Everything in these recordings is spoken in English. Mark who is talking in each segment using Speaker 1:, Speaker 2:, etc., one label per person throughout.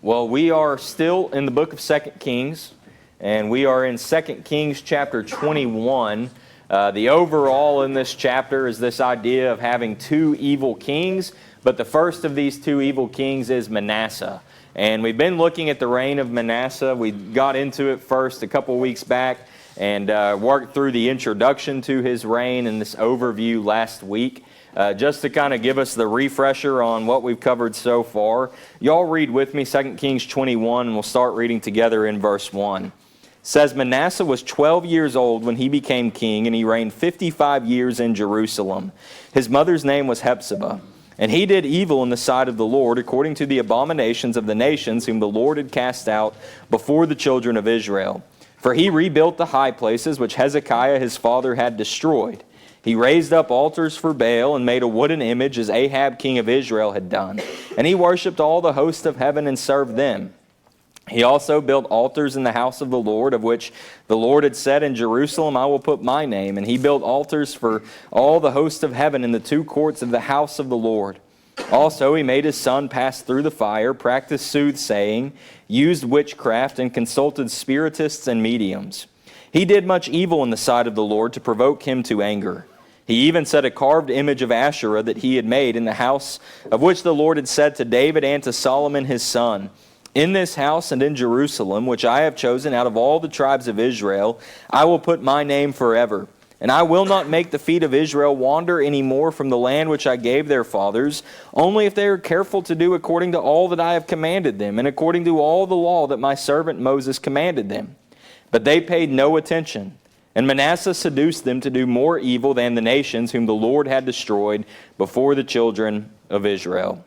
Speaker 1: Well, we are still in the book of 2 Kings, and we are in 2 Kings chapter 21. The overall in this chapter is this idea of having two evil kings, but the first of these two evil kings is Manasseh. And we've been looking at the reign of Manasseh. We got into it first a couple weeks back and worked through the introduction to his reign and this overview last week. Just to kind of give us the refresher on what we've covered so far. Y'all read with me 2 Kings 21, and we'll start reading together in verse 1. It says, Manasseh was 12 years old when he became king, and he reigned 55 years in Jerusalem. His mother's name was Hephzibah. And he did evil in the sight of the Lord, according to the abominations of the nations whom the Lord had cast out before the children of Israel. For he rebuilt the high places which Hezekiah his father had destroyed. He raised up altars for Baal and made a wooden image as Ahab king of Israel had done. And he worshipped all the hosts of heaven and served them. He also built altars in the house of the Lord, of which the Lord had said, in Jerusalem I will put my name. And he built altars for all the hosts of heaven in the two courts of the house of the Lord. Also he made his son pass through the fire, practiced soothsaying, used witchcraft, and consulted spiritists and mediums. He did much evil in the sight of the Lord to provoke him to anger. He even set a carved image of Asherah that he had made in the house of which the Lord had said to David and to Solomon his son, in this house and in Jerusalem, which I have chosen out of all the tribes of Israel, I will put my name forever. And I will not make the feet of Israel wander any more from the land which I gave their fathers, only if they are careful to do according to all that I have commanded them, and according to all the law that my servant Moses commanded them. But they paid no attention. And Manasseh seduced them to do more evil than the nations whom the Lord had destroyed before the children of Israel.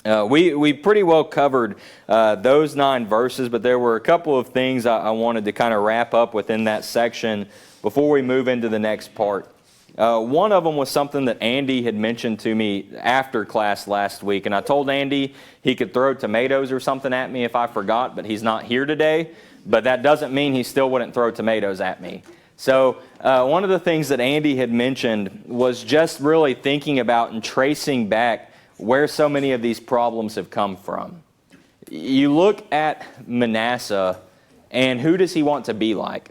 Speaker 1: We pretty well covered those 9 verses, but there were a couple of things I wanted to kind of wrap up within that section before we move into the next part. One of them was something that Andy had mentioned to me after class last week, and I told Andy he could throw tomatoes or something at me if I forgot, but he's not here today. But that doesn't mean he still wouldn't throw tomatoes at me. So one of the things that Andy had mentioned was just really thinking about and tracing back where so many of these problems have come from. You look at Manasseh, and who does he want to be like?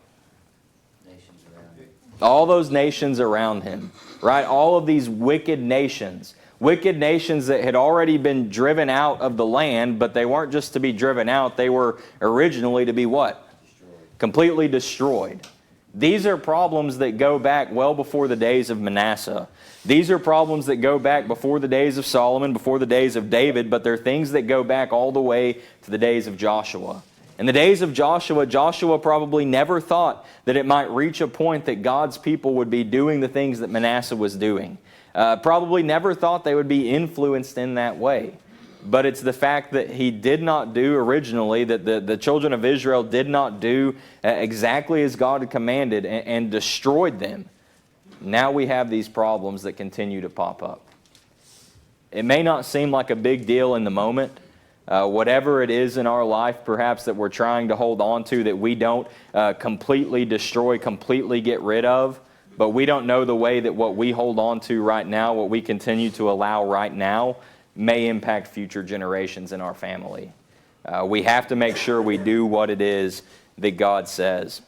Speaker 2: Nations around him.
Speaker 1: All those nations around him, right? All of these wicked nations that had already been driven out of the land, but they weren't just to be driven out, they were originally to be what?
Speaker 2: Destroyed.
Speaker 1: Completely destroyed. These are problems that go back well before the days of Manasseh. These are problems that go back before the days of Solomon, before the days of David, but they're things that go back all the way to the days of Joshua. In the days of Joshua, Joshua probably never thought that it might reach a point that God's people would be doing the things that Manasseh was doing. Probably never thought they would be influenced in that way. But it's the fact that he did not do originally, that the children of Israel did not do exactly as God had commanded and destroyed them. Now we have these problems that continue to pop up. It may not seem like a big deal in the moment. Whatever it is in our life, perhaps, that we're trying to hold on to that we don't completely destroy, completely get rid of, but we don't know the way that what we hold on to right now, what we continue to allow right now, may impact future generations in our family. We have to make sure we do what it is that God says.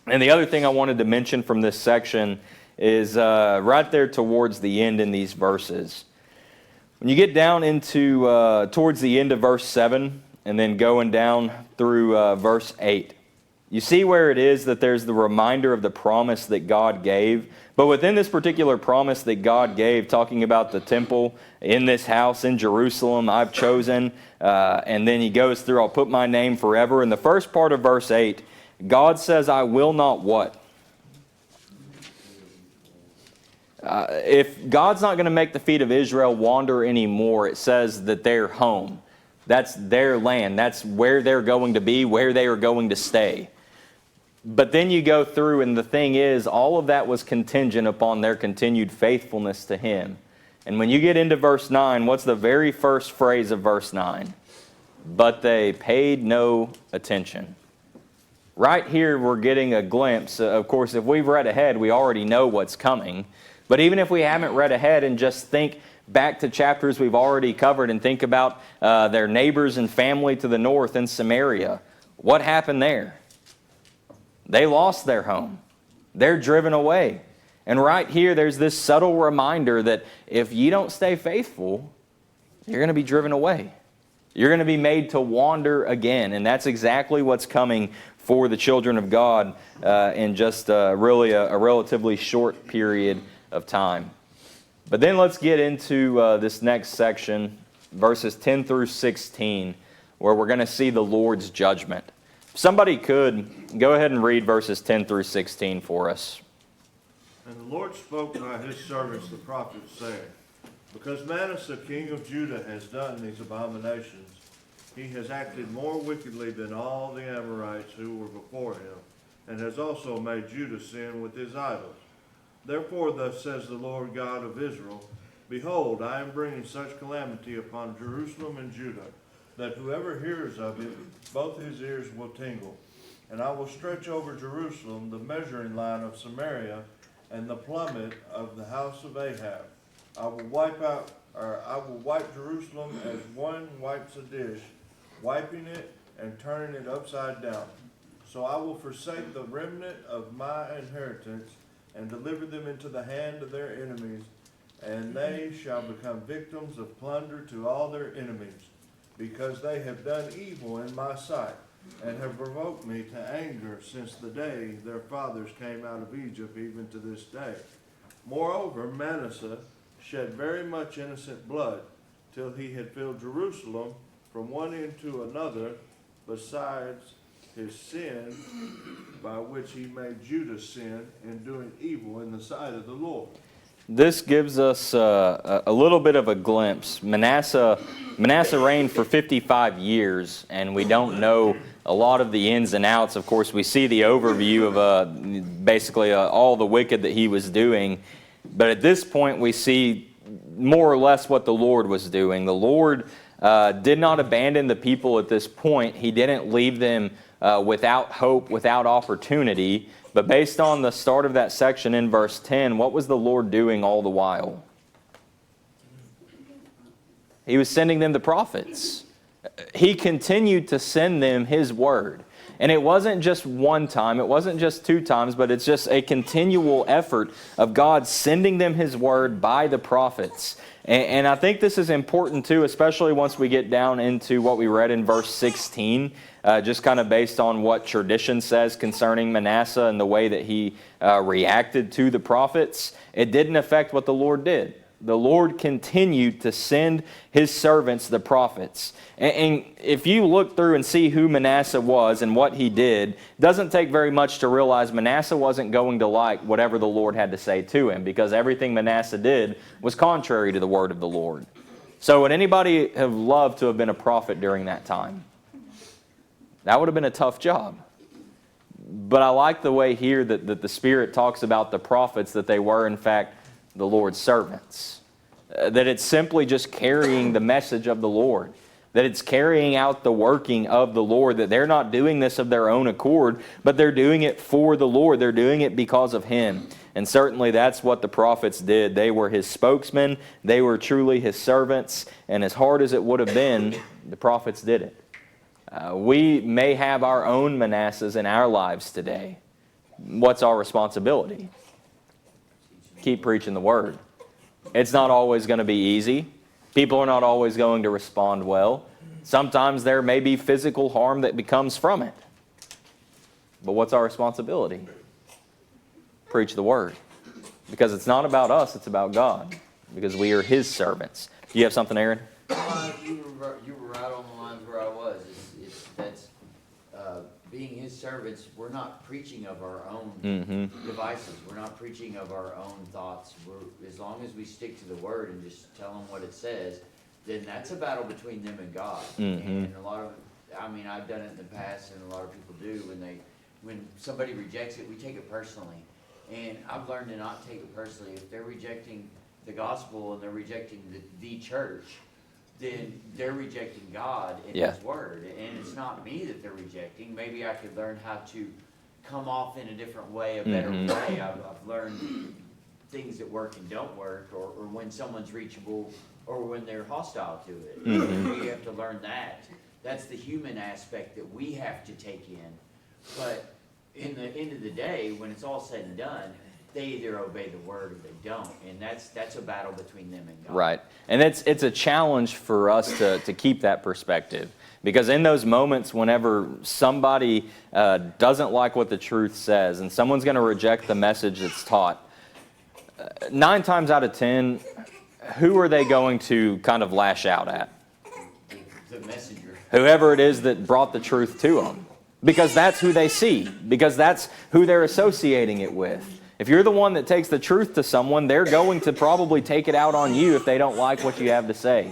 Speaker 1: And the other thing I wanted to mention from this section is right there towards the end in these verses. When you get down into towards the end of verse 7 and then going down through verse 8, you see where it is that there's the reminder of the promise that God gave. But within this particular promise that God gave, talking about the temple in this house in Jerusalem, I've chosen, and then he goes through, I'll put my name forever. In the first part of verse 8, God says, I will not what? If God's not going to make the feet of Israel wander anymore, it says that they're home. That's their land. That's where they're going to be, where they are going to stay. But then you go through, and the thing is, all of that was contingent upon their continued faithfulness to him. And when you get into verse 9, what's the very first phrase of verse 9? But they paid no attention. Right here, we're getting a glimpse. Of course, if we've read ahead, we already know what's coming. But even if we haven't read ahead and just think back to chapters we've already covered and think about their neighbors and family to the north in Samaria. What happened there? They lost their home. They're driven away. And right here, there's this subtle reminder that if you don't stay faithful, you're going to be driven away. You're going to be made to wander again. And that's exactly what's coming for the children of God in just really a relatively short period of time. But then let's get into this next section, verses 10 through 16, where we're going to see the Lord's judgment. If somebody could, go ahead and read verses 10 through 16 for us.
Speaker 3: And the Lord spoke by his servants the prophets, saying, Because Manasseh king of Judah has done these abominations, he has acted more wickedly than all the Amorites who were before him, and has also made Judah sin with his idols. Therefore thus says the Lord God of Israel, Behold, I am bringing such calamity upon Jerusalem and Judah, that whoever hears of it, both his ears will tingle. And I will stretch over Jerusalem the measuring line of Samaria, and the plummet of the house of Ahab. I will wipe Jerusalem as one wipes a dish, wiping it and turning it upside down. So I will forsake the remnant of my inheritance, and deliver them into the hand of their enemies, and they shall become victims of plunder to all their enemies, because they have done evil in my sight, and have provoked me to anger since the day their fathers came out of Egypt, even to this day. Moreover, Manasseh shed very much innocent blood, till he had filled Jerusalem from one end to another, besides his sin, by which he made Judah sin in doing evil in the sight of the Lord.
Speaker 1: This gives us a little bit of a glimpse. Manasseh reigned for 55 years, and we don't know a lot of the ins and outs. Of course, we see the overview of basically all the wicked that he was doing. But at this point, we see more or less what the Lord was doing. The Lord did not abandon the people at this point. He didn't leave them without hope, without opportunity. But based on the start of that section in verse 10, what was the Lord doing all the while? He was sending them the prophets. He continued to send them His word. And it wasn't just one time, it wasn't just two times, but it's just a continual effort of God sending them His word by the prophets. And I think this is important too, especially once we get down into what we read in verse 16, just kind of based on what tradition says concerning Manasseh and the way that he reacted to the prophets. It didn't affect what the Lord did. The Lord continued to send His servants, the prophets. And if you look through and see who Manasseh was and what he did, it doesn't take very much to realize Manasseh wasn't going to like whatever the Lord had to say to him, because everything Manasseh did was contrary to the word of the Lord. So would anybody have loved to have been a prophet during that time? That would have been a tough job. But I like the way here that the Spirit talks about the prophets, that they were in fact the Lord's servants. That it's simply just carrying the message of the Lord. That it's carrying out the working of the Lord. That they're not doing this of their own accord, but they're doing it for the Lord. They're doing it because of Him. And certainly that's what the prophets did. They were His spokesmen. They were truly His servants. And as hard as it would have been, the prophets did it. We may have our own Manassehs in our lives today. What's our responsibility? Keep preaching the word. It's not always going to be easy. People are not always going to respond well. Sometimes there may be physical harm that becomes from it. But what's our responsibility? Preach the word. Because it's not about us, it's about God. Because we are His servants. Do you have something, Aaron?
Speaker 2: You were right on the lines where I was. That's being His servants. We're not preaching of our own devices. We're not preaching of our own thoughts. As long as we stick to the word and just tell them what it says, then that's a battle between them and God. And a lot of, I've done it in the past, and a lot of people do. When somebody rejects it, we take it personally. And I've learned to not take it personally. If they're rejecting the gospel and they're rejecting the church, then they're rejecting God and His word. And it's not me that they're rejecting. Maybe I could learn how to come off in a different way, a better way. I've learned things that work and don't work, or when someone's reachable, or when they're hostile to it.
Speaker 1: Mm-hmm.
Speaker 2: We have to learn that. That's the human aspect that we have to take in. But in the end of the day, when it's all said and done, they either obey the word or they don't, and that's a battle between them and God.
Speaker 1: Right, and it's a challenge for us to keep that perspective, because in those moments whenever somebody doesn't like what the truth says and someone's going to reject the message that's taught, 9 times out of 10, who are they going to kind of lash out at?
Speaker 2: The messenger.
Speaker 1: Whoever it is that brought the truth to them, because that's who they see, because that's who they're associating it with. If you're the one that takes the truth to someone, they're going to probably take it out on you if they don't like what you have to say.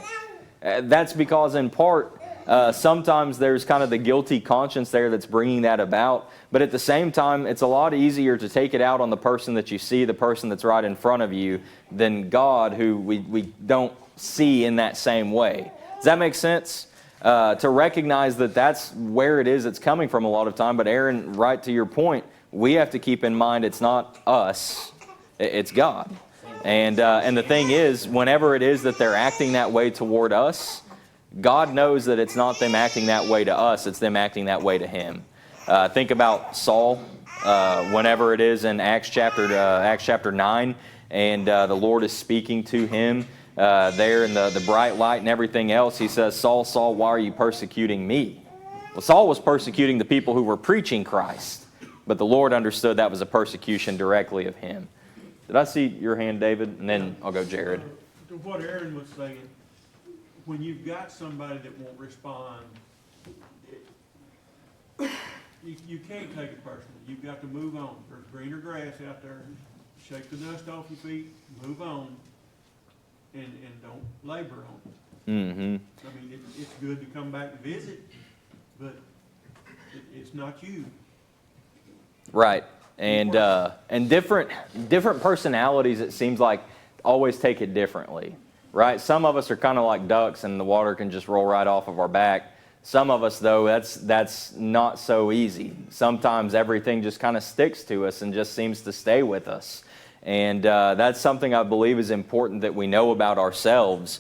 Speaker 1: That's because, in part, sometimes there's kind of the guilty conscience there that's bringing that about. But at the same time, it's a lot easier to take it out on the person that you see, the person that's right in front of you, than God, who we don't see in that same way. Does that make sense? To recognize that that's where it is it's coming from a lot of time. But Aaron, right to your point, we have to keep in mind it's not us, it's God. And the thing is, whenever it is that they're acting that way toward us, God knows that it's not them acting that way to us, it's them acting that way to Him. Think about Saul, whenever it is in Acts chapter 9, and the Lord is speaking to him there in the bright light and everything else. He says, "Saul, Saul, why are you persecuting me?" Well, Saul was persecuting the people who were preaching Christ. But the Lord understood that was a persecution directly of Him. Did I see your hand, David? And then I'll go Jared.
Speaker 4: To what Aaron was saying, when you've got somebody that won't respond, you can't take it personally. You've got to move on. There's greener grass out there. Shake the dust off your feet, move on, and don't labor on it.
Speaker 1: Mm-hmm.
Speaker 4: I mean, it's good to come back and visit, but it's not you.
Speaker 1: Right. And different personalities, it seems like, always take it differently. Right? Some of us are kind of like ducks and the water can just roll right off of our back. Some of us, though, that's not so easy. Sometimes everything just kind of sticks to us and just seems to stay with us. And that's something I believe is important that we know about ourselves,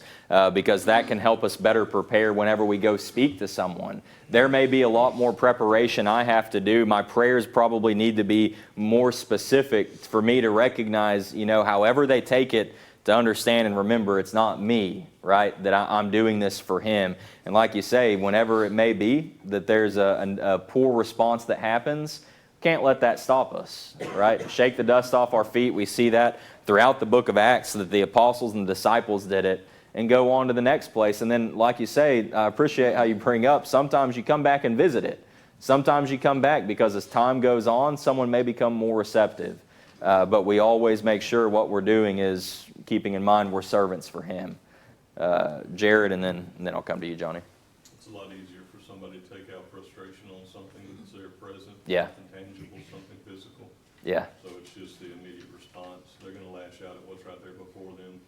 Speaker 1: because that can help us better prepare whenever we go speak to someone. There may be a lot more preparation I have to do. My prayers probably need to be more specific for me to recognize, however they take it, to understand and remember it's not me, right? That I'm doing this for Him. And like you say, whenever it may be that there's a poor response that happens, can't let that stop us, right? Shake the dust off our feet. We see that throughout the book of Acts, that the apostles and the disciples did it, and go on to the next place. And then, like you say, I appreciate how you bring up, sometimes you come back and visit it. Sometimes you come back because as time goes on, someone may become more receptive. But we always make sure what we're doing is keeping in mind we're servants for Him. Jared, and then I'll come to you, Johnny.
Speaker 5: It's a lot easier for somebody to take out frustration on something that's there present.
Speaker 1: Yeah.
Speaker 5: Something tangible, something physical.
Speaker 1: Yeah.
Speaker 5: So it's just the immediate response. They're going to lash out at what's right there before them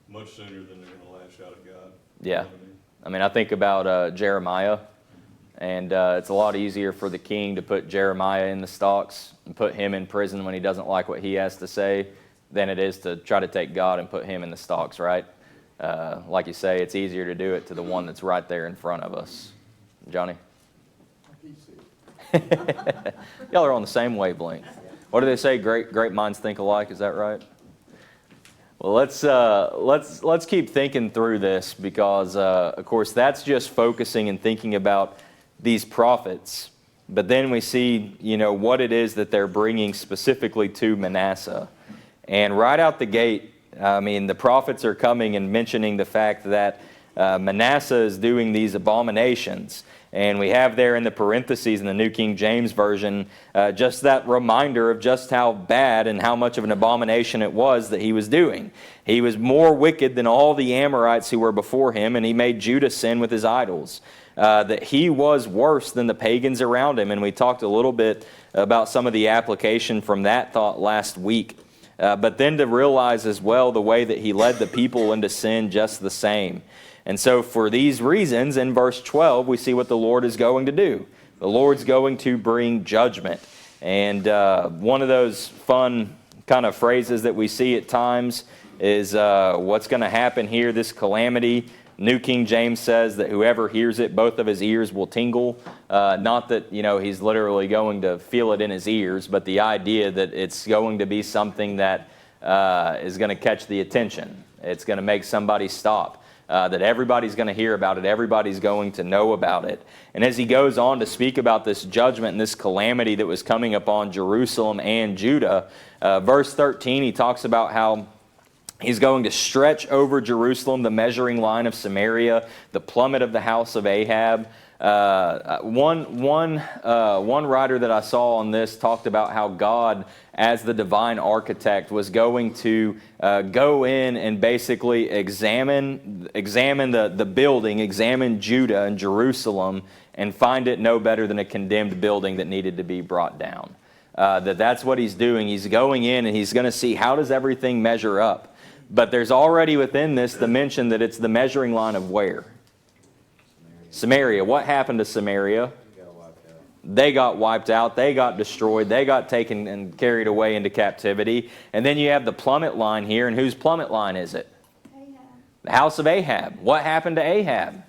Speaker 5: much sooner than they're going to lash out at God.
Speaker 1: Yeah.
Speaker 5: You know what I mean?
Speaker 1: I mean, I think about Jeremiah, and it's a lot easier for the king to put Jeremiah in the stocks and put him in prison when he doesn't like what he has to say than it is to try to take God and put Him in the stocks, right? Like you say, it's easier to do it to the one that's right there in front of us. Johnny? Y'all are on the same wavelength. What do they say? Great minds think alike. Is that right? Well, let's keep thinking through this, because, of course, that's just focusing and thinking about these prophets. But then we see, what it is that they're bringing specifically to Manasseh. And right out the gate, I mean, the prophets are coming and mentioning the fact that Manasseh is doing these abominations. And we have there in the parentheses in the New King James Version just that reminder of just how bad and how much of an abomination it was that he was doing. He was more wicked than all the Amorites who were before him, and he made Judah sin with his idols. That he was worse than the pagans around him. And we talked a little bit about some of the application from that thought last week. But then to realize as well the way that he led the people into sin just the same. And so for these reasons, in verse 12, we see what the Lord is going to do. The Lord's going to bring judgment. And one of those fun kind of phrases that we see at times is what's going to happen here, this calamity. New King James says that whoever hears it, both of his ears will tingle. Not that, he's literally going to feel it in his ears, but the idea that it's going to be something that is going to catch the attention. It's going to make somebody stop. That everybody's going to hear about it. Everybody's going to know about it. And as he goes on to speak about this judgment and this calamity that was coming upon Jerusalem and Judah, verse 13, he talks about how he's going to stretch over Jerusalem the measuring line of Samaria, the plummet of the house of Ahab. One writer that I saw on this talked about how God, as the divine architect, was going to go in and basically examine the building, examine Judah and Jerusalem, and find it no better than a condemned building that needed to be brought down. That's what he's doing. He's going in and he's going to see how does everything measure up. But there's already within this the mention that it's the measuring line of where? Samaria. What happened to Samaria? They got wiped out. They got destroyed. They got taken and carried away into captivity. And then you have the plummet line here. And whose plummet line is it?
Speaker 6: Ahab.
Speaker 1: The house of Ahab. What happened to Ahab?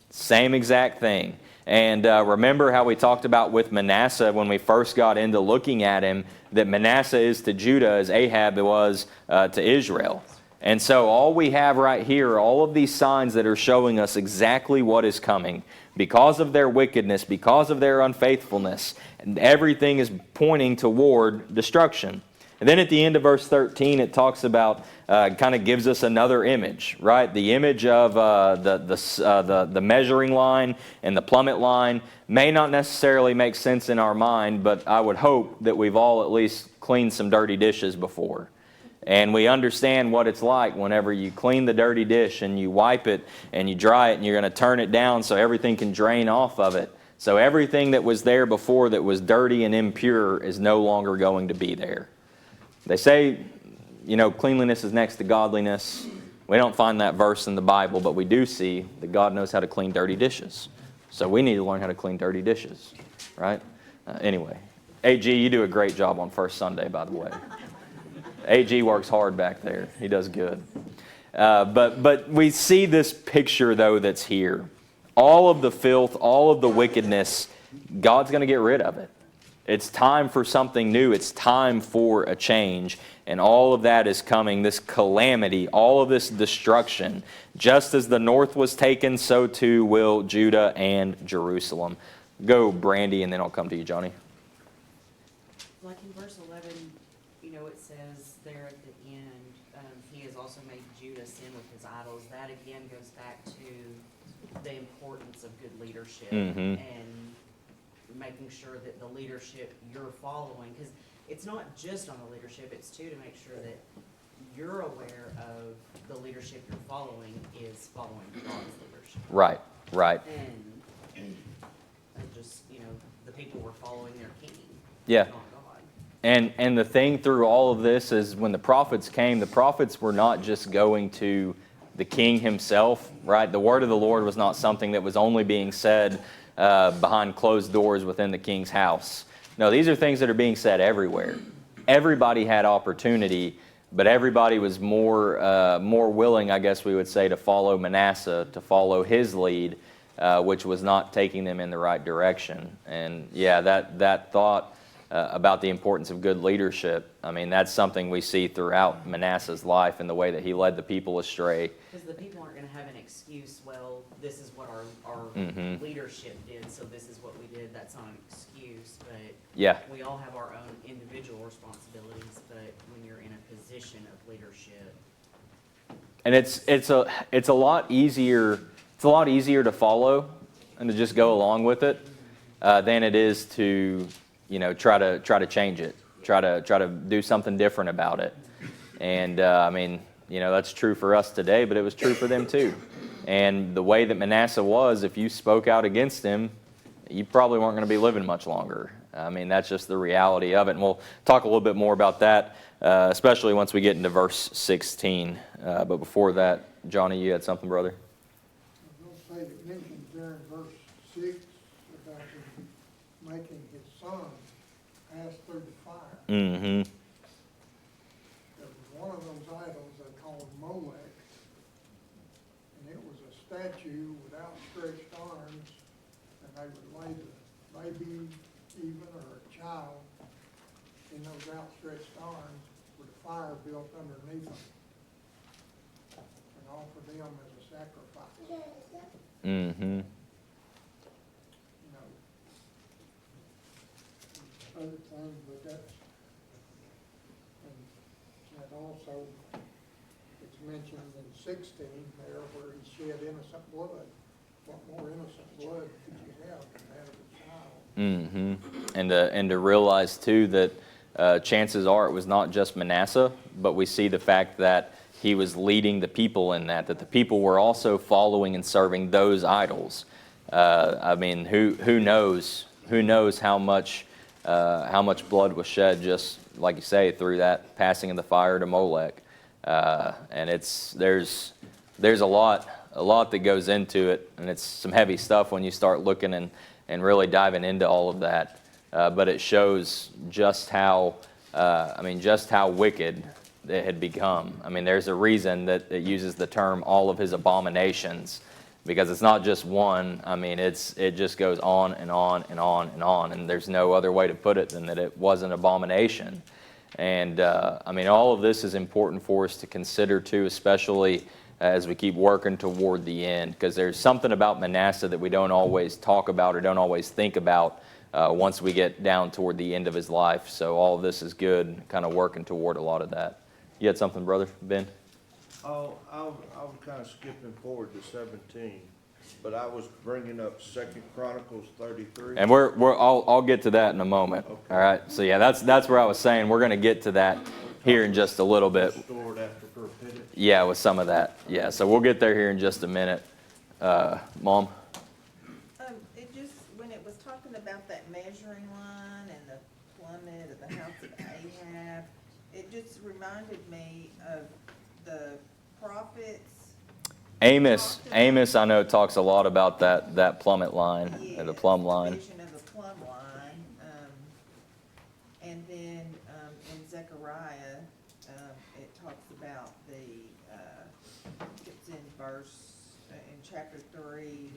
Speaker 1: Same exact thing. And remember how we talked about with Manasseh when we first got into looking at him, that Manasseh is to Judah as Ahab was to Israel. And so all we have right here are all of these signs that are showing us exactly what is coming. Because of their wickedness, because of their unfaithfulness, and everything is pointing toward destruction. And then at the end of verse 13, it talks about, kind of gives us another image, right? The image of the measuring line and the plummet line may not necessarily make sense in our mind, but I would hope that we've all at least cleaned some dirty dishes before. And we understand what it's like whenever you clean the dirty dish and you wipe it and you dry it and you're going to turn it down so everything can drain off of it. So everything that was there before that was dirty and impure is no longer going to be there. They say, cleanliness is next to godliness. We don't find that verse in the Bible, but we do see that God knows how to clean dirty dishes. So we need to learn how to clean dirty dishes, right? Anyway, AG, you do a great job on First Sunday, by the way. AG works hard back there. He does good. But we see this picture, though, that's here. All of the filth, all of the wickedness, God's going to get rid of it. It's time for something new. It's time for a change. And all of that is coming, this calamity, all of this destruction. Just as the north was taken, so too will Judah and Jerusalem. Go, Brandy, and then I'll come to you, Johnny.
Speaker 7: Like in verse 11, it says there at the end, he has also made Judah sin with his idols. That again goes back to the importance of good leadership and making sure that the leadership you're following, because it's not just on the leadership, it's too to make sure that you're aware of the leadership you're following is following God's leadership.
Speaker 1: Right.
Speaker 7: And just, the people were following their king.
Speaker 1: Yeah.
Speaker 7: Not God.
Speaker 1: And the thing through all of this is when the prophets came, the prophets were not just going to the king himself, right? The word of the Lord was not something that was only being said behind closed doors within the king's house. No, these are things that are being said everywhere. Everybody had opportunity, but everybody was more willing, I guess we would say, to follow Manasseh, to follow his lead, which was not taking them in the right direction. And yeah, that thought about the importance of good leadership, I mean, that's something we see throughout Manasseh's life and the way that he led the people astray.
Speaker 7: Because the people aren't going to have an excuse, well, this is what our leadership did, so this is what we did. That's not an excuse, but
Speaker 1: Yeah.
Speaker 7: we all have our own individual responsibilities, but when you're in a position of leadership.
Speaker 1: And it's a lot easier to follow and to just go along with it than it is to try to change it, try to do something different about it. And I mean, that's true for us today, but it was true for them too. And the way that Manasseh was, if you spoke out against him, you probably weren't going to be living much longer. I mean, that's just the reality of it. And we'll talk a little bit more about that, especially once we get into verse 16. But before that, Johnny, you had something, brother?
Speaker 8: I was going to say, it mentions there in verse 6 about him making his son pass through the fire.
Speaker 1: Mm-hmm.
Speaker 8: of those idols they called Molech. And it was a statue with outstretched arms, and they would lay the baby even or a child in those outstretched arms with a fire built underneath them and offer them as a sacrifice.
Speaker 1: Mm-hmm.
Speaker 8: You know, other things, but that's, and that also, it's mentioned in 16 there where he shed innocent blood. What more innocent blood could you have than that of a child?
Speaker 1: Mm-hmm. And to realize too that chances are it was not just Manasseh, but we see the fact that he was leading the people in that the people were also following and serving those idols. I mean, who knows how much blood was shed, just like you say, through that passing of the fire to Molech. And there's a lot that goes into it, and it's some heavy stuff when you start looking and really diving into all of that. But it shows just how wicked it had become. I mean, there's a reason that it uses the term all of his abominations, because it's not just one. I mean, it just goes on and on and on and on, and there's no other way to put it than that it was an abomination. And I mean, all of this is important for us to consider too, especially as we keep working toward the end, because there's something about Manasseh that we don't always talk about or don't always think about once we get down toward the end of his life. So all of this is good, kind of working toward a lot of that. You had something, brother Ben?
Speaker 3: Oh, I was kind of skipping forward to 17, but I was bringing up 2 Chronicles 33.
Speaker 1: And I'll get to that in a moment.
Speaker 3: Okay.
Speaker 1: All right. So yeah, that's where I was saying we're going to get to that here in just a little bit.
Speaker 3: Restored after perfidy.
Speaker 1: Yeah, with some of that. Yeah. So we'll get there here in just a minute. Mom.
Speaker 6: It just, when it was talking about that measuring line and the plummet of the house of Ahab, it just reminded me of the prophets.
Speaker 1: Amos, I know, talks a lot about that plummet line, or the plumb line.
Speaker 6: Vision of the plumb line. And then in Zechariah, it talks about it's in in chapter 3,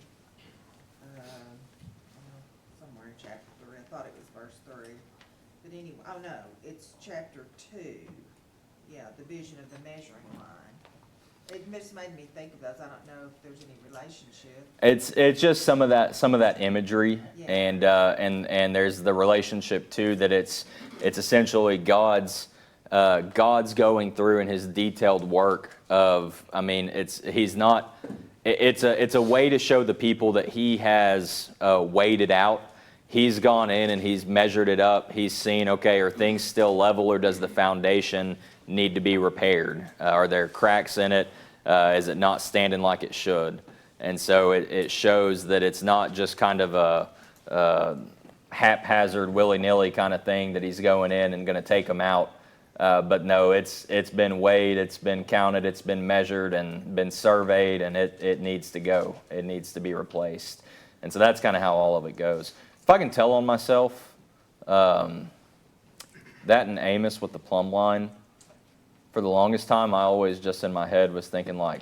Speaker 6: somewhere in chapter 3. I thought it was verse 3. But anyway, oh no, it's chapter 2. Yeah, the vision of the measuring line. It just made me think of those. I don't know if there's any relationship.
Speaker 1: It's just some of that imagery,
Speaker 6: Yeah.
Speaker 1: and there's the relationship too, that it's essentially God's going through in His detailed work of. I mean, it's a way to show the people that He has weighed it out. He's gone in and He's measured it up. He's seen, okay, are things still level, or does the foundation need to be repaired? Are there cracks in it? Is it not standing like it should? And so it shows that it's not just kind of a haphazard, willy-nilly kind of thing that He's going in and going to take them out. But no, it's been weighed, it's been counted, it's been measured and been surveyed, and it needs to go. It needs to be replaced. And so that's kind of how all of it goes. If I can tell on myself, that and Amos with the plumb line, for the longest time, I always just in my head was thinking like,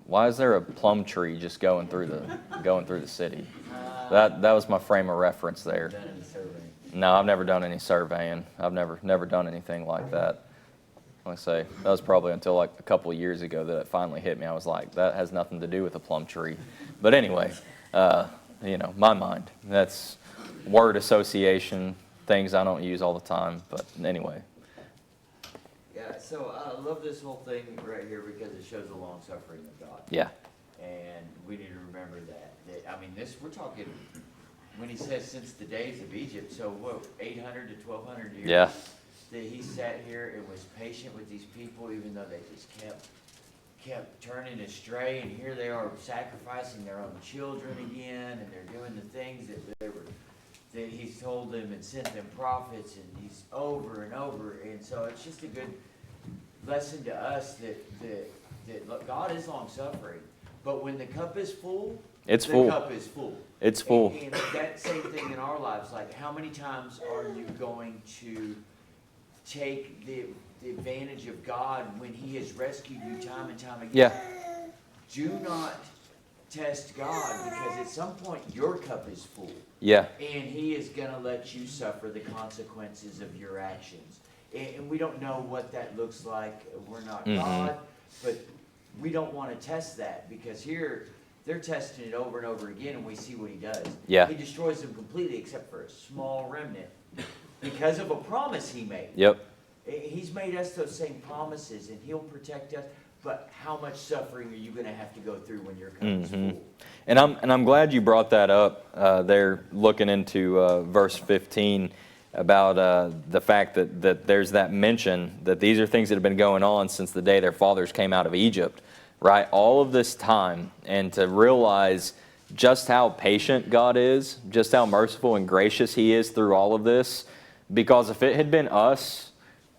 Speaker 1: why is there a plum tree just going through the city? That was my frame of reference there.
Speaker 2: Done any surveying?
Speaker 1: No, I've never done any surveying. I've never done anything like that. Like I say, that was probably until like a couple of years ago that it finally hit me. I was like, that has nothing to do with a plum tree. But anyway, my mind. That's word association, things I don't use all the time. But anyway.
Speaker 2: Yeah, so I love this whole thing right here because it shows the long suffering of God.
Speaker 1: Yeah.
Speaker 2: And we need to remember that. We're talking, when he says since the days of Egypt, so what, 800 to 1200 years?
Speaker 1: Yeah.
Speaker 2: That he sat here and was patient with these people, even though they just kept turning astray, and here they are sacrificing their own children again, and they're doing the things that he's told them and sent them prophets, and he's over and over. And so it's just a good lesson to us that look, God is long suffering, but when the cup is full,
Speaker 1: It's
Speaker 2: the
Speaker 1: full.
Speaker 2: cup is full.
Speaker 1: It's full.
Speaker 2: And that same thing in our lives, like how many times are you going to take the advantage of God when He has rescued you time and time again.
Speaker 1: Yeah.
Speaker 2: Do not test God, because at some point your cup is full.
Speaker 1: Yeah.
Speaker 2: And He is going to let you suffer the consequences of your actions. And we don't know what that looks like. We're not God, but we don't want to test that, because here they're testing it over and over again, and we see what He does.
Speaker 1: Yeah.
Speaker 2: He destroys them completely except for a small remnant because of a promise He made.
Speaker 1: Yep.
Speaker 2: He's made us those same promises, and He'll protect us. But how much suffering are you going to have to go through when your cup is full?
Speaker 1: And I'm glad you brought that up there, looking into verse 15 about the fact that there's that mention that these are things that have been going on since the day their fathers came out of Egypt, right? All of this time, and to realize just how patient God is, just how merciful and gracious He is through all of this. Because if it had been us,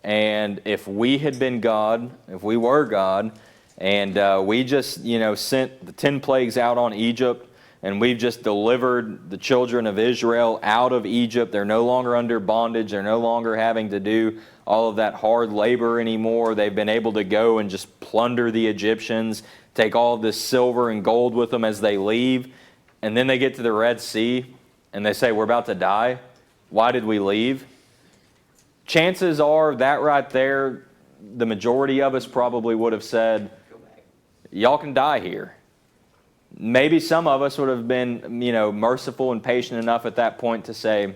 Speaker 1: and if we had been God, if we were God, and we just, sent the 10 plagues out on Egypt, and we've just delivered the children of Israel out of Egypt. They're no longer under bondage. They're no longer having to do all of that hard labor anymore. They've been able to go and just plunder the Egyptians, take all of this silver and gold with them as they leave. And then they get to the Red Sea, and they say, we're about to die. Why did we leave? Chances are that right there, the majority of us probably would have said, y'all can die here. Maybe some of us would have been, merciful and patient enough at that point to say,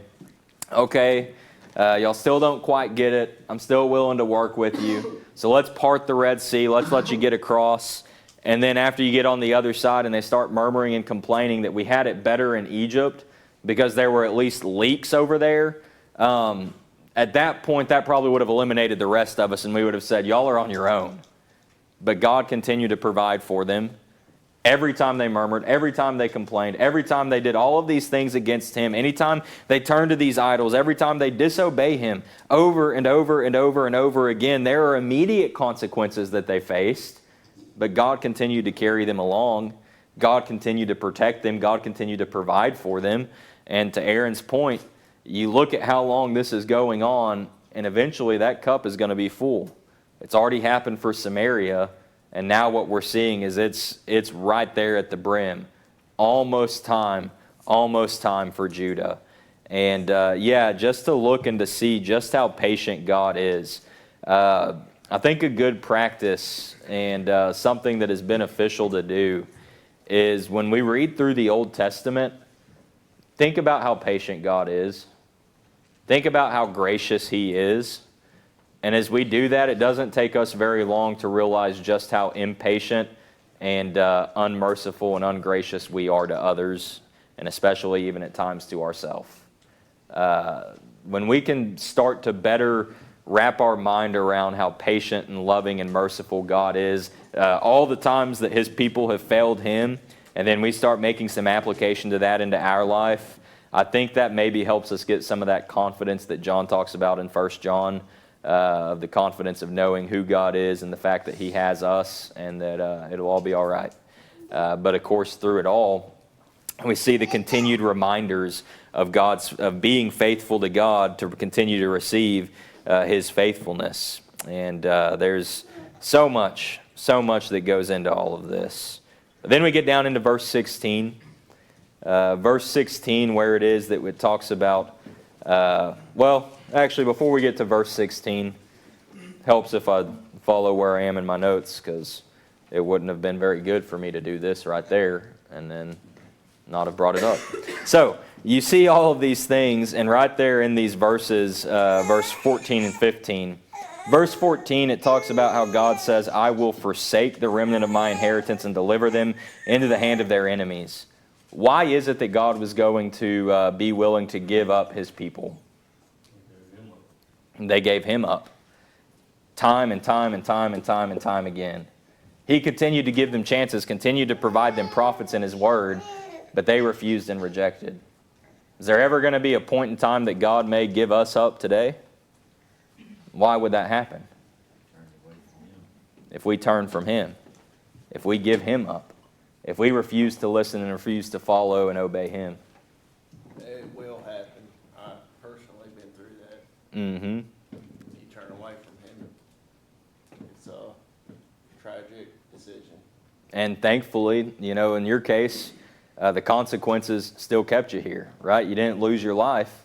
Speaker 1: okay, y'all still don't quite get it. I'm still willing to work with you. So let's part the Red Sea. Let's let you get across. And then after you get on the other side and they start murmuring and complaining that we had it better in Egypt because there were at least leaks over there, at that point, that probably would have eliminated the rest of us, and we would have said, y'all are on your own. But God continued to provide for them. Every time they murmured, every time they complained, every time they did all of these things against Him, anytime they turned to these idols, every time they disobey Him, over and over and over and over again, there are immediate consequences that they faced. But God continued to carry them along. God continued to protect them. God continued to provide for them. And to Aaron's point, you look at how long this is going on, and eventually that cup is going to be full. It's already happened for Samaria, and now what we're seeing is it's right there at the brim. Almost time for Judah. And just to look and to see just how patient God is. I think a good practice and something that is beneficial to do is when we read through the Old Testament, think about how patient God is. Think about how gracious He is. And as we do that, it doesn't take us very long to realize just how impatient and unmerciful and ungracious we are to others, and especially even at times to ourselves. When we can start to better wrap our mind around how patient and loving and merciful God is, all the times that His people have failed Him, and then we start making some application to that into our life, I think that maybe helps us get some of that confidence that John talks about in 1 John, of the confidence of knowing who God is and the fact that He has us and that it'll all be all right. But of course, through it all, we see the continued reminders of being faithful to God to continue to receive His faithfulness. And there's so much that goes into all of this. But then we get down into verse 16. Verse 16, where it is that it talks about, actually, before we get to verse 16, helps if I follow where I am in my notes, because it wouldn't have been very good for me to do this right there and then not have brought it up. So, you see all of these things, and right there in these verses, verse 14 and 15, verse 14, it talks about how God says, I will forsake the remnant of my inheritance and deliver them into the hand of their enemies. Why is it that God was going to be willing to give up His people? They gave Him up. Time and time and time and time and time again. He continued to give them chances, continued to provide them prophets in His Word, but they refused and rejected. Is there ever going to be a point in time that God may give us up today? Why would that happen? If we turn from Him. If we give Him up. If we refuse to listen and refuse to follow and obey Him.
Speaker 9: It will happen. I've personally been through that.
Speaker 1: Mm-hmm.
Speaker 9: You turn away from Him. tragic decision.
Speaker 1: And thankfully, in your case, the consequences still kept you here, right? You didn't lose your life,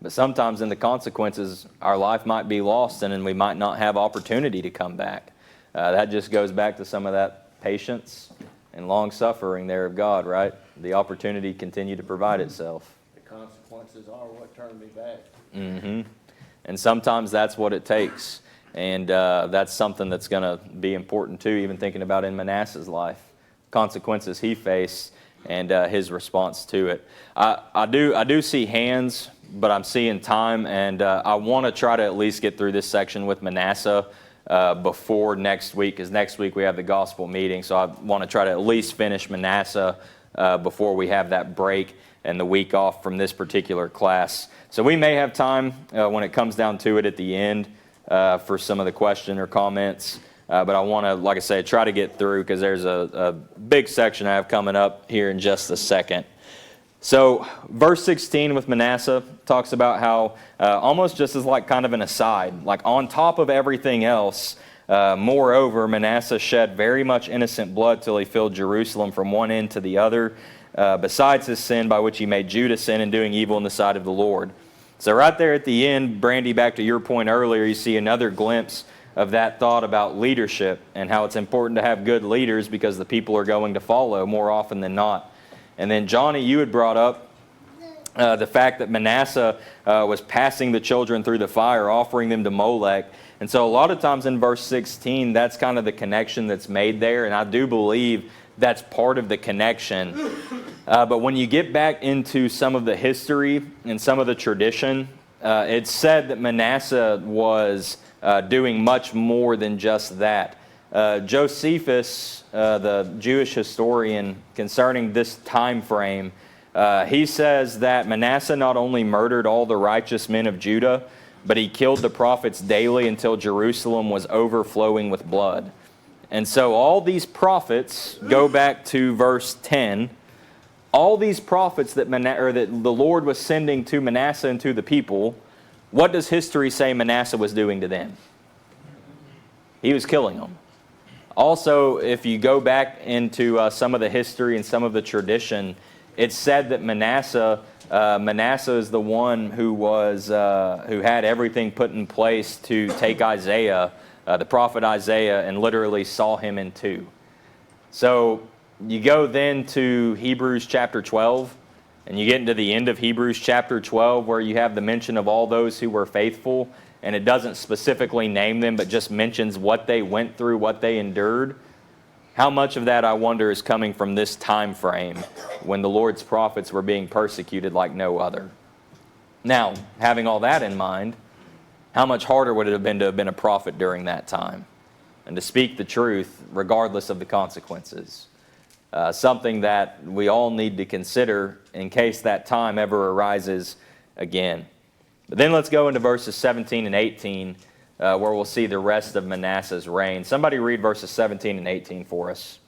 Speaker 1: but sometimes in the consequences, our life might be lost and then we might not have opportunity to come back. That just goes back to some of that patience and long suffering there of God, right? The opportunity continued to provide itself.
Speaker 9: The consequences are what turned me back.
Speaker 1: Mm-hmm. And sometimes that's what it takes. And that's something that's going to be important too, even thinking about in Manasseh's life. Consequences he faced and his response to it. I do see hands, but I'm seeing time, and I want to try to at least get through this section with Manasseh before next week, because next week we have the gospel meeting, so I want to try to at least finish Manasseh before we have that break and the week off from this particular class. So we may have time when it comes down to it at the end for some of the question or comments, but I want to, like I say, try to get through because there's a big section I have coming up here in just a second. So verse 16 with Manasseh talks about how almost just as like kind of an aside, like on top of everything else, moreover, Manasseh shed very much innocent blood till he filled Jerusalem from one end to the other, besides his sin by which he made Judah sin in doing evil in the sight of the Lord. So right there at the end, Brandy, back to your point earlier, you see another glimpse of that thought about leadership and how it's important to have good leaders because the people are going to follow more often than not. And then, Johnny, you had brought up the fact that Manasseh was passing the children through the fire, offering them to Molech. And so a lot of times in verse 16, that's kind of the connection that's made there. And I do believe that's part of the connection. But when you get back into some of the history and some of the tradition, it's said that Manasseh was doing much more than just that. Josephus, the Jewish historian, concerning this time frame, he says that Manasseh not only murdered all the righteous men of Judah, but he killed the prophets daily until Jerusalem was overflowing with blood. And so all these prophets, go back to verse 10, all these prophets that the Lord was sending to Manasseh and to the people, what does history say Manasseh was doing to them? He was killing them. Also, if you go back into some of the history and some of the tradition, it's said that Manasseh is the one who had everything put in place to take Isaiah, the prophet Isaiah, and literally saw him in two. So you go then to Hebrews chapter 12, and you get into the end of Hebrews chapter 12 where you have the mention of all those who were faithful, and it doesn't specifically name them, but just mentions what they went through, what they endured. How much of that, I wonder, is coming from this time frame when the Lord's prophets were being persecuted like no other? Now, having all that in mind, how much harder would it have been to have been a prophet during that time and to speak the truth regardless of the consequences? Something that we all need to consider in case that time ever arises again. But then let's go into verses 17 and 18, where we'll see the rest of Manasseh's reign. Somebody read verses 17 and 18 for us.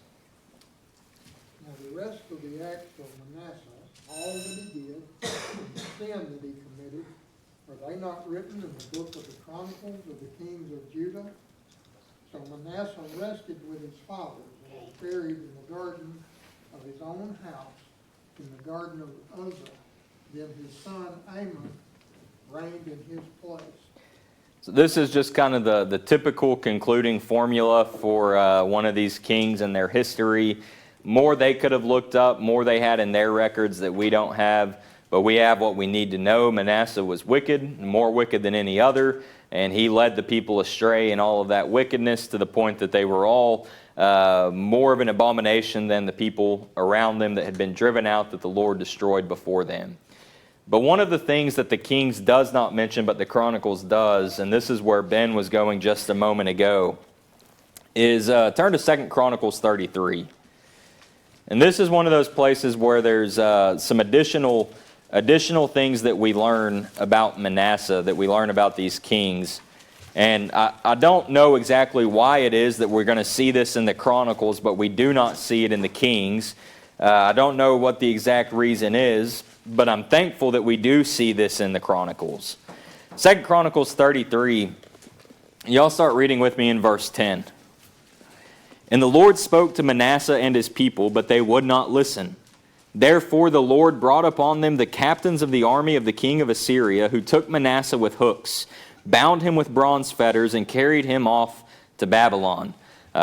Speaker 8: Now the rest of the acts of Manasseh, all that he did, and the sin that he committed, are they not written in the book of the Chronicles of the kings of Judah? So Manasseh rested with his fathers and was buried in the garden of his own house, in the garden of Uzzah. Then his son Amon reigned in his place.
Speaker 1: So this is just kind of the typical concluding formula for one of these kings and their history. More they could have looked up, more they had in their records that we don't have, but we have what we need to know. Manasseh was wicked, more wicked than any other, and he led the people astray in all of that wickedness to the point that they were all more of an abomination than the people around them that had been driven out that the Lord destroyed before them. But one of the things that the Kings does not mention, but the Chronicles does, and this is where Ben was going just a moment ago, is turn to 2 Chronicles 33. And this is one of those places where there's some additional things that we learn about Manasseh, that we learn about these kings. And I don't know exactly why it is that we're going to see this in the Chronicles, but we do not see it in the Kings. I don't know what the exact reason is, but I'm thankful that we do see this in the Chronicles. 2 Chronicles 33, y'all start reading with me in verse 10. And the Lord spoke to Manasseh and his people, but they would not listen. Therefore the Lord brought upon them the captains of the army of the king of Assyria, who took Manasseh with hooks, bound him with bronze fetters, and carried him off to Babylon.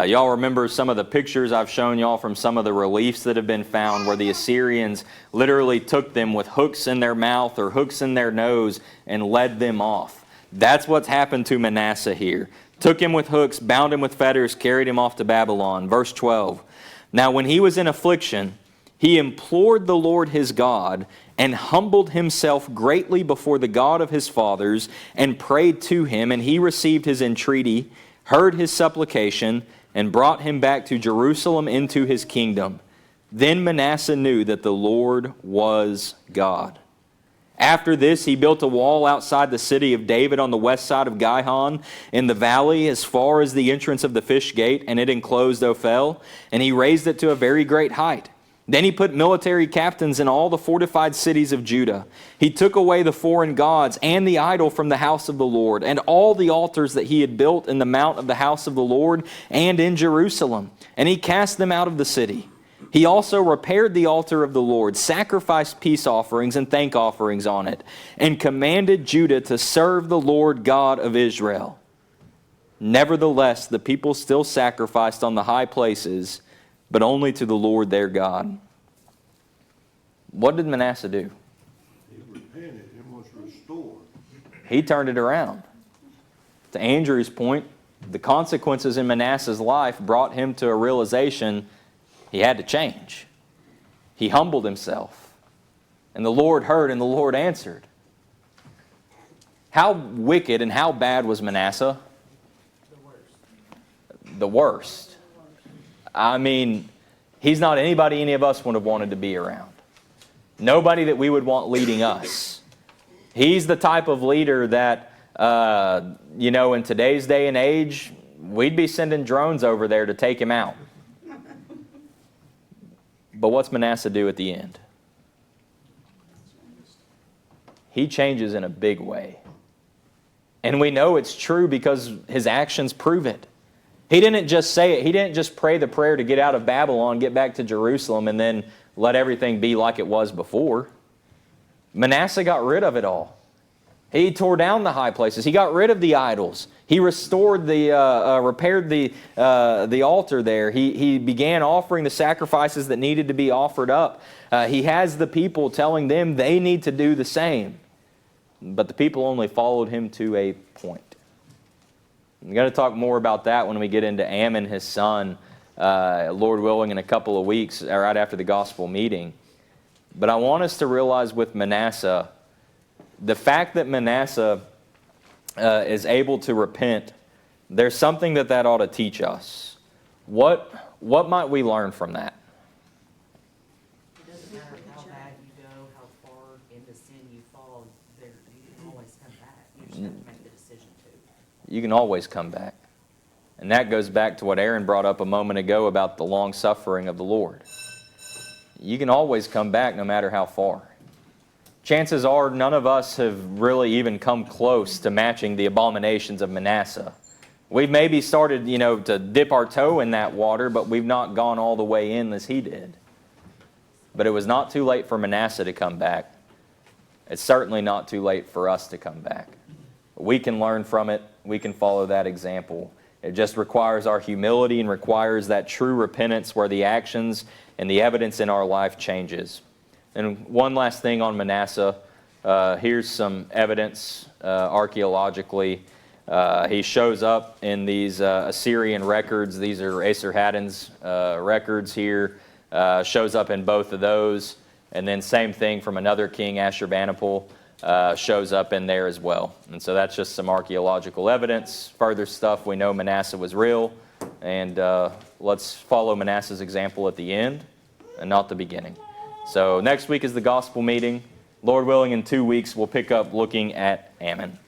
Speaker 1: Y'all remember some of the pictures I've shown y'all from some of the reliefs that have been found where the Assyrians literally took them with hooks in their mouth or hooks in their nose and led them off. That's what's happened to Manasseh here. Took him with hooks, bound him with fetters, carried him off to Babylon. Verse 12. Now when he was in affliction, he implored the Lord his God and humbled himself greatly before the God of his fathers and prayed to him, and he received his entreaty, heard his supplication, and brought him back to Jerusalem into his kingdom. Then Manasseh knew that the Lord was God. After this, he built a wall outside the city of David on the west side of Gihon in the valley as far as the entrance of the fish gate, and it enclosed Ophel, and he raised it to a very great height. Then he put military captains in all the fortified cities of Judah. He took away the foreign gods and the idol from the house of the Lord, and all the altars that he had built in the mount of the house of the Lord and in Jerusalem, and he cast them out of the city. He also repaired the altar of the Lord, sacrificed peace offerings and thank offerings on it, and commanded Judah to serve the Lord God of Israel. Nevertheless, the people still sacrificed on the high places, but only to the Lord their God. What did Manasseh do?
Speaker 3: He repented and was restored.
Speaker 1: He turned it around. To Andrew's point, the consequences in Manasseh's life brought him to a realization he had to change. He humbled himself. And the Lord heard and the Lord answered. How wicked and how bad was Manasseh? The worst. I mean, he's not anybody any of us would have wanted to be around. Nobody that we would want leading us. He's the type of leader that, in today's day and age, we'd be sending drones over there to take him out. But what's Manasseh do at the end? He changes in a big way. And we know it's true because his actions prove it. He didn't just say it. He didn't just pray the prayer to get out of Babylon, get back to Jerusalem, and then let everything be like it was before. Manasseh got rid of it all. He tore down the high places. He got rid of the idols. He restored repaired the altar there. He began offering the sacrifices that needed to be offered up. He has the people telling them they need to do the same. But the people only followed him to a point. I'm going to talk more about that when we get into Ammon, his son, Lord willing, in a couple of weeks, right after the gospel meeting. But I want us to realize with Manasseh, the fact that Manasseh is able to repent, there's something that ought to teach us. What might we learn from that?
Speaker 7: It doesn't matter how bad you go, how far into sin you fall, you can always come back. You just have to make the decision to.
Speaker 1: You can always come back. And that goes back to what Aaron brought up a moment ago about the long suffering of the Lord. You can always come back no matter how far. Chances are none of us have really even come close to matching the abominations of Manasseh. We've maybe started, to dip our toe in that water, but we've not gone all the way in as he did. But it was not too late for Manasseh to come back. It's certainly not too late for us to come back. We can learn from it. We can follow that example. It just requires our humility and requires that true repentance where the actions and the evidence in our life changes. And one last thing on Manasseh. Here's some evidence archaeologically. He shows up in these Assyrian records. These are Esarhaddon's records here. Shows up in both of those. And then same thing from another king, Ashurbanipal, shows up in there as well. And so that's just some archaeological evidence. Further stuff, we know Manasseh was real. And let's follow Manasseh's example at the end and not the beginning. So next week is the gospel meeting. Lord willing, in 2 weeks, we'll pick up looking at Ammon.